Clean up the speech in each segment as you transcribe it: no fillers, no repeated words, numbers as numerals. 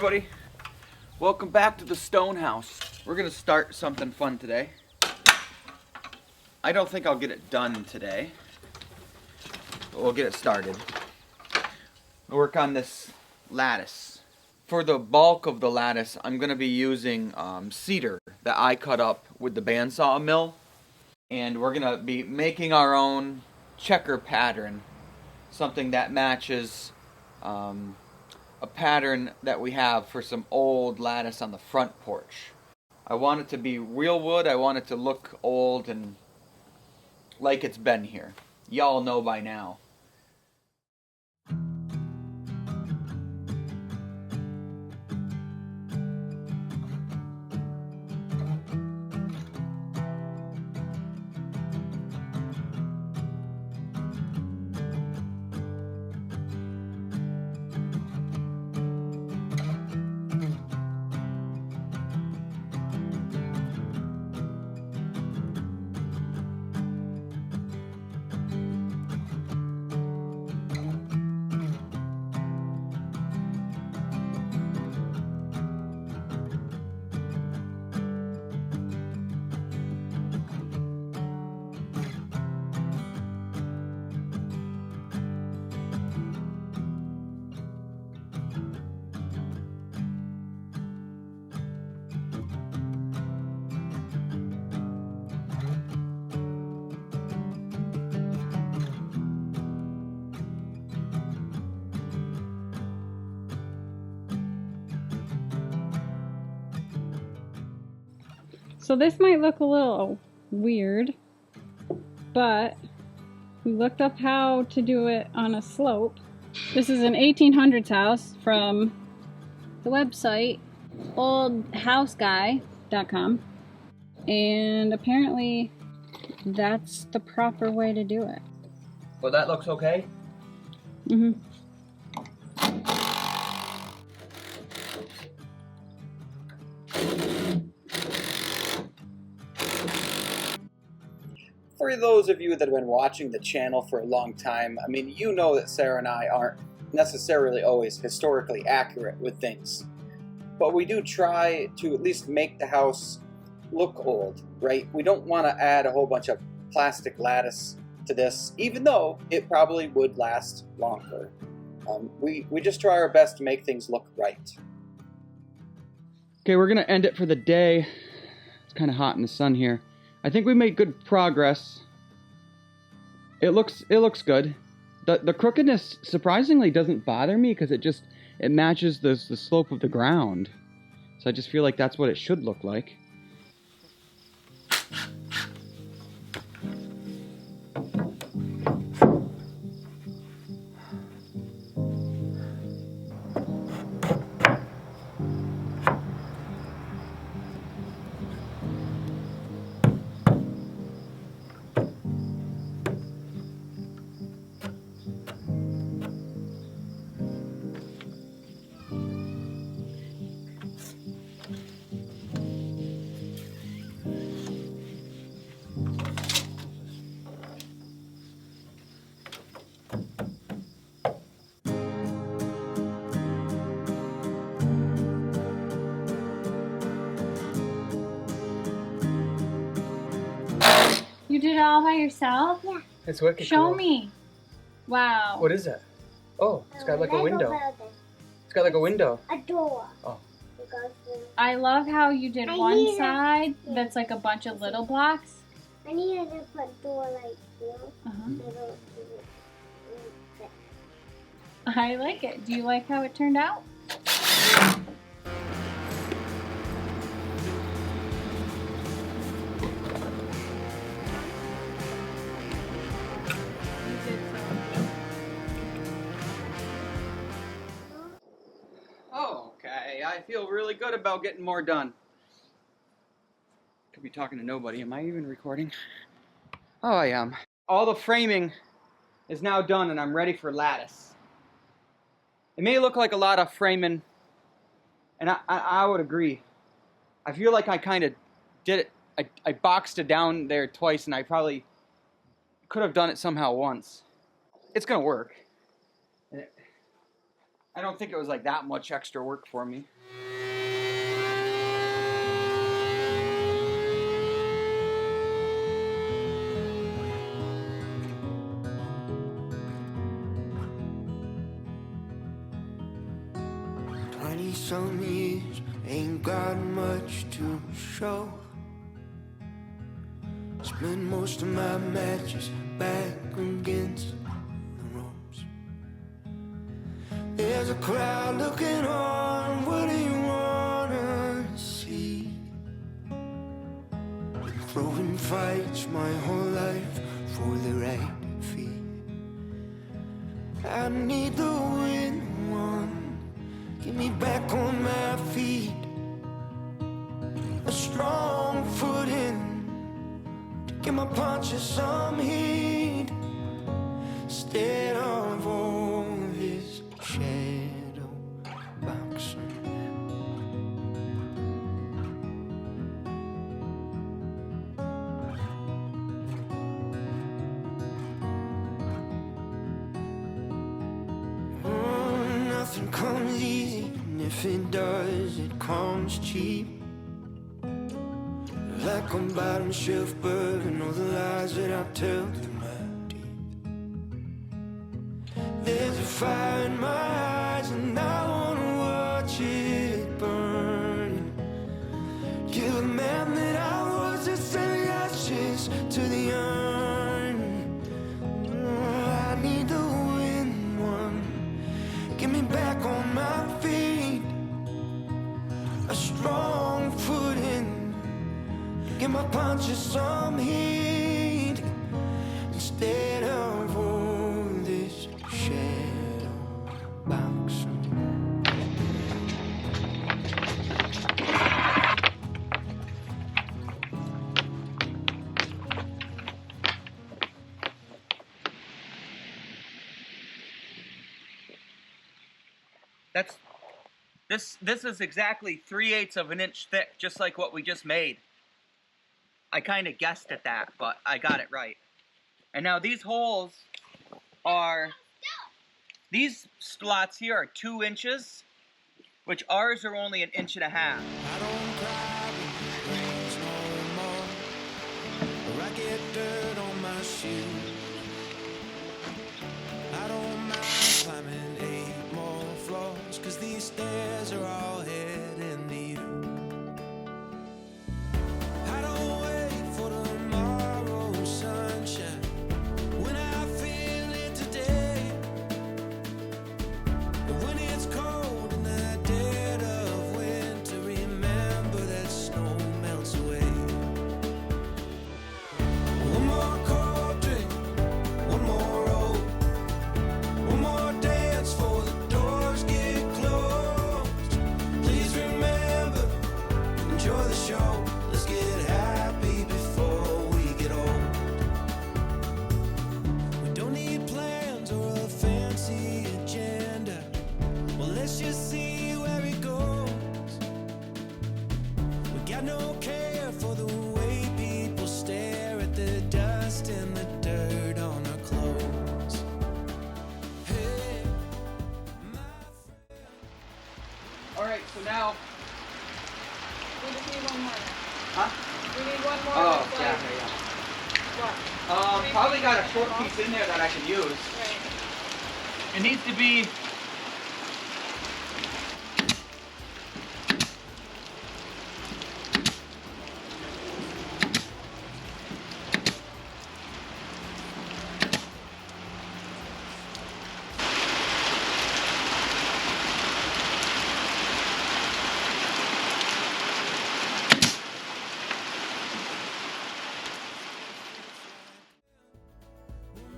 everybody. Welcome back to the stone house. We're gonna start something fun today. I don't think I'll get it done today, but we'll get it started. We'll work on this lattice. For the bulk of the lattice, I'm gonna be using cedar that I cut up with the bandsaw mill, and we're gonna be making our own checker pattern, something that matches a pattern that we have for some old lattice on the front porch. I want it to be real wood. I want it to look old and like it's been here. Y'all know by now. So this might look a little weird, but we looked up how to do it on a slope. This is an 1800s house from the website oldhouseguy.com, and apparently that's the proper way to do it. Well, that looks okay. For those of you that have been watching the channel for a long time, I mean, you know that Sarah and I aren't necessarily always historically accurate with things. But we do try to at least make the house look old, right? We don't want to add a whole bunch of plastic lattice to this, even though it probably would last longer. We just try our best to make things look right. Okay, we're going to end it for the day. It's kind of hot in the sun here. I think we made good progress. It looks good. The crookedness surprisingly doesn't bother me because it matches the slope of the ground. So I just feel like that's what it should look like. You did it all by yourself? Yeah. It's wicked Show cool. me. Wow. What is that? Oh, it's got like a window. Building. It's got like a window. A door. Oh. It goes through. I love how you did I one need side yeah. that's like a bunch of little blocks. I needed to put door like here. Uh-huh. I don't I like it. Do you like how it turned out? Okay, I feel really good about getting more done. Could be talking to nobody. Am I even recording? Oh, I am. All the framing is now done and I'm ready for lattice. It may look like a lot of framing, and I would agree. I feel like I kind of did it. I boxed it down there twice and I probably could have done it somehow once. It's gonna work. I don't think it was like that much extra work for me. Some years ain't got much to show. Spend most of my matches back against the ropes. There's a crowd looking on. What do you wanna see? Been throwing fights my whole life for the right fee. I need the win one. Get me back on my feet. A strong footing to give my punches some heat. Instead of all this shadow boxing. Nothing comes easy, and if it does, it comes cheap. Like a bottom shelf bird, and all the lies that I tell through my teeth. There's a fire in my eyes, and I wanna watch it burn. Kill the man that I was, and send the ashes to the urn. I need the win one. Get me back on my feet. A strong footing. Give my punches some heat. Instead of all this shadow boxing. This is exactly 3/8 of an inch thick, just like what we just made. I kind of guessed at that, but I got it right. And now these holes are, these slots here are 2 inches, which ours are only 1.5 inches. I don't cry when it rains no more, or I get dirt on my shoes. I don't mind climbing 8 more floors, 'cause these stairs are all heading to you. I don't wait for tomorrow's sunshine when I feel it today. But when it's cold in the dead of winter, remember that snow melts away. One more cold drink, one more roll, one more dance for the doors get closed. Please remember, enjoy the show. Let's get happy before we get old. We don't need plans or a fancy agenda. Well, let's just see where it goes. We got no care for the way people stare at the dust and the dirt on our clothes. Hey, my friend. Alright, so now, We just need one more. huh? We need one more. Oh, that's yeah, like- yeah. What? Probably got a short piece in there that I can use. Right. It needs to be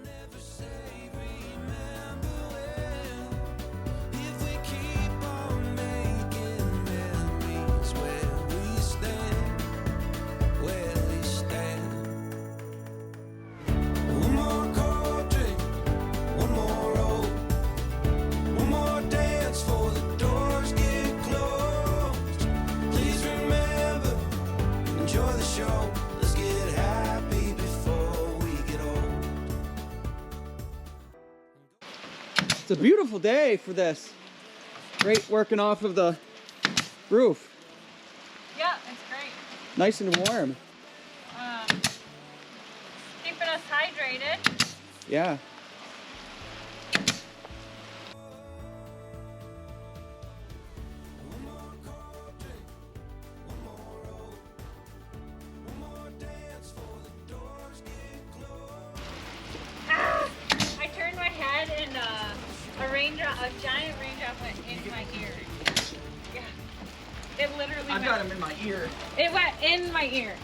Never say remember when. If we keep on making memories where we stand, where we stand. One more cold drink, one more roll, one more dance for the doors get closed. Please remember, enjoy the show. Let's get happy before we get old. It's a beautiful day for this. Great working off of the roof. Yeah, it's great. Nice and warm. Keeping us hydrated. Yeah. I turned my head and a giant raindrop went in my ear. Yeah. It literally I've got him in my ear. It went in my ear.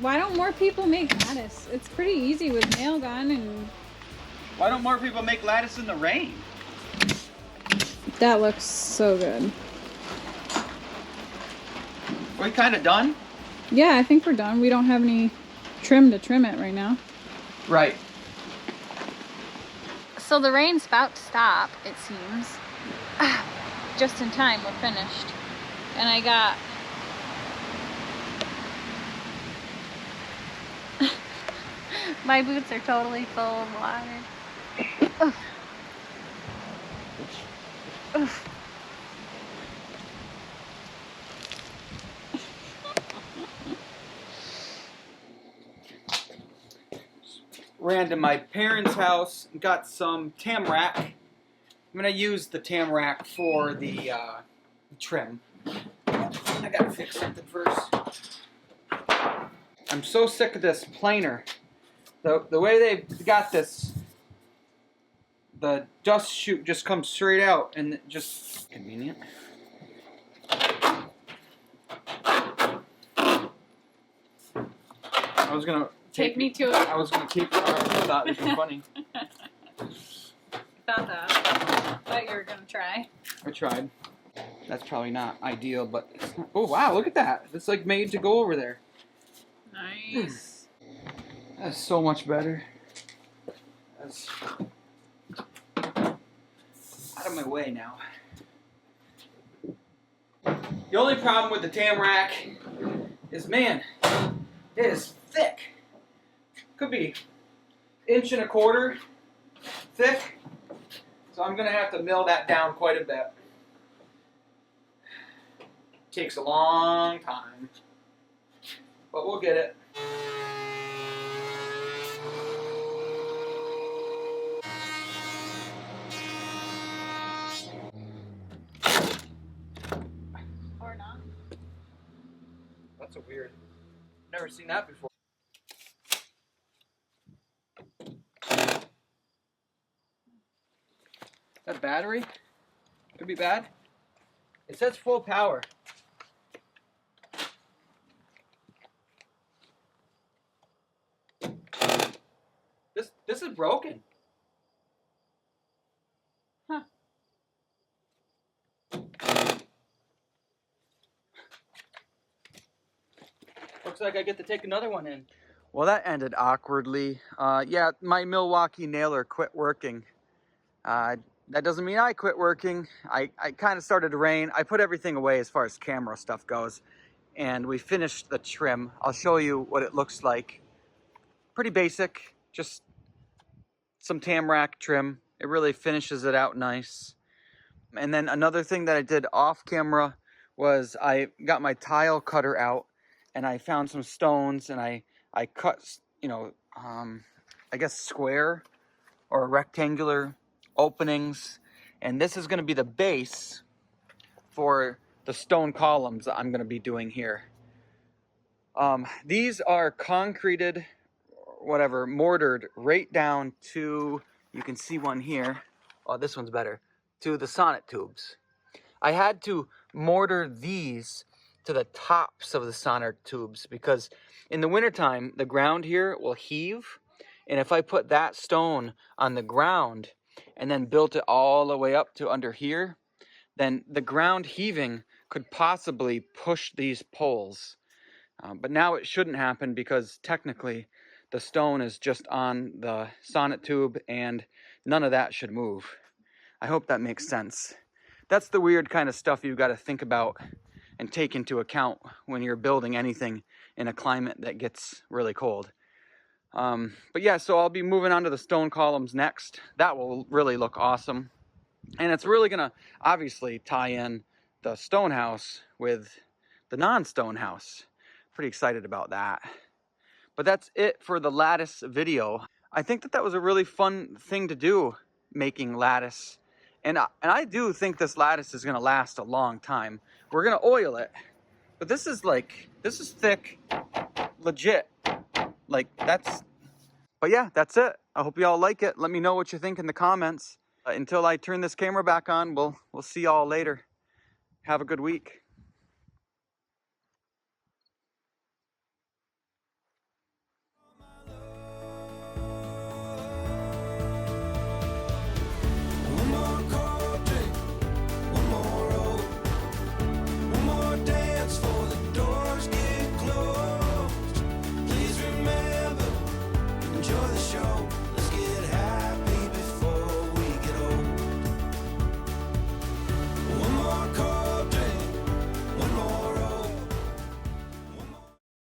Why don't more people make lattice? It's pretty easy with nail gun and... Why don't more people make lattice in the rain? That looks so good. Are we kind of done? Yeah, I think we're done. We don't have any trim to trim it right now. Right. So the rain's about to stop, it seems. Just in time, we're finished. And I got... My boots are totally full of water. Oof. Oof. Ran to my parents' house and got some tamarack. I'm gonna use the tamarack for the trim. I gotta fix something first. I'm so sick of this planer. The way they've got this, the dust chute just comes straight out and it just convenient. I was gonna Take me to it. I was gonna keep. I thought it was funny. Thought that. Thought you were gonna try. I tried. That's probably not ideal, but it's not, oh wow, look at that! It's like made to go over there. Nice. That's so much better. That's out of my way now. The only problem with the tamarack is, man, it is thick. Could be 1.25 inches thick. So I'm gonna have to mill that down quite a bit. Takes a long time, but we'll get it. Or not. That's a weird. Never seen that before. That battery could be bad. It says full power. This is broken. Huh. Looks like I get to take another one in. Well, that ended awkwardly. Yeah, my Milwaukee nailer quit working. That doesn't mean I quit working. I kind of started to rain. I put everything away as far as camera stuff goes. And we finished the trim. I'll show you what it looks like. Pretty basic, just some tamarack trim. It really finishes it out nice. And then another thing that I did off camera was I got my tile cutter out and I found some stones and I cut, you know, I guess square or rectangular openings. And this is going to be the base for the stone columns that I'm going to be doing here. These are concreted, whatever, mortared right down to, you can see one here. Oh, this one's better. To the sonnet tubes. I had to mortar these to the tops of the sonnet tubes because in the wintertime, the ground here will heave. And if I put that stone on the ground and then built it all the way up to under here, then the ground heaving could possibly push these poles. But now it shouldn't happen because technically the stone is just on the sonnet tube and none of that should move. I hope that makes sense. That's the weird kind of stuff you've got to think about and take into account when you're building anything in a climate that gets really cold. But yeah, so I'll be moving on to the stone columns next. That will really look awesome. And it's really gonna obviously tie in the stone house with the non-stone house. Pretty excited about that. But that's it for the lattice video. I think that was a really fun thing to do, making lattice. And I do think this lattice is gonna last a long time. We're gonna oil it, but this is thick, legit. Like but yeah, that's it. I hope y'all like it. Let me know what you think in the comments. Until I turn this camera back on, we'll see y'all later. Have a good week.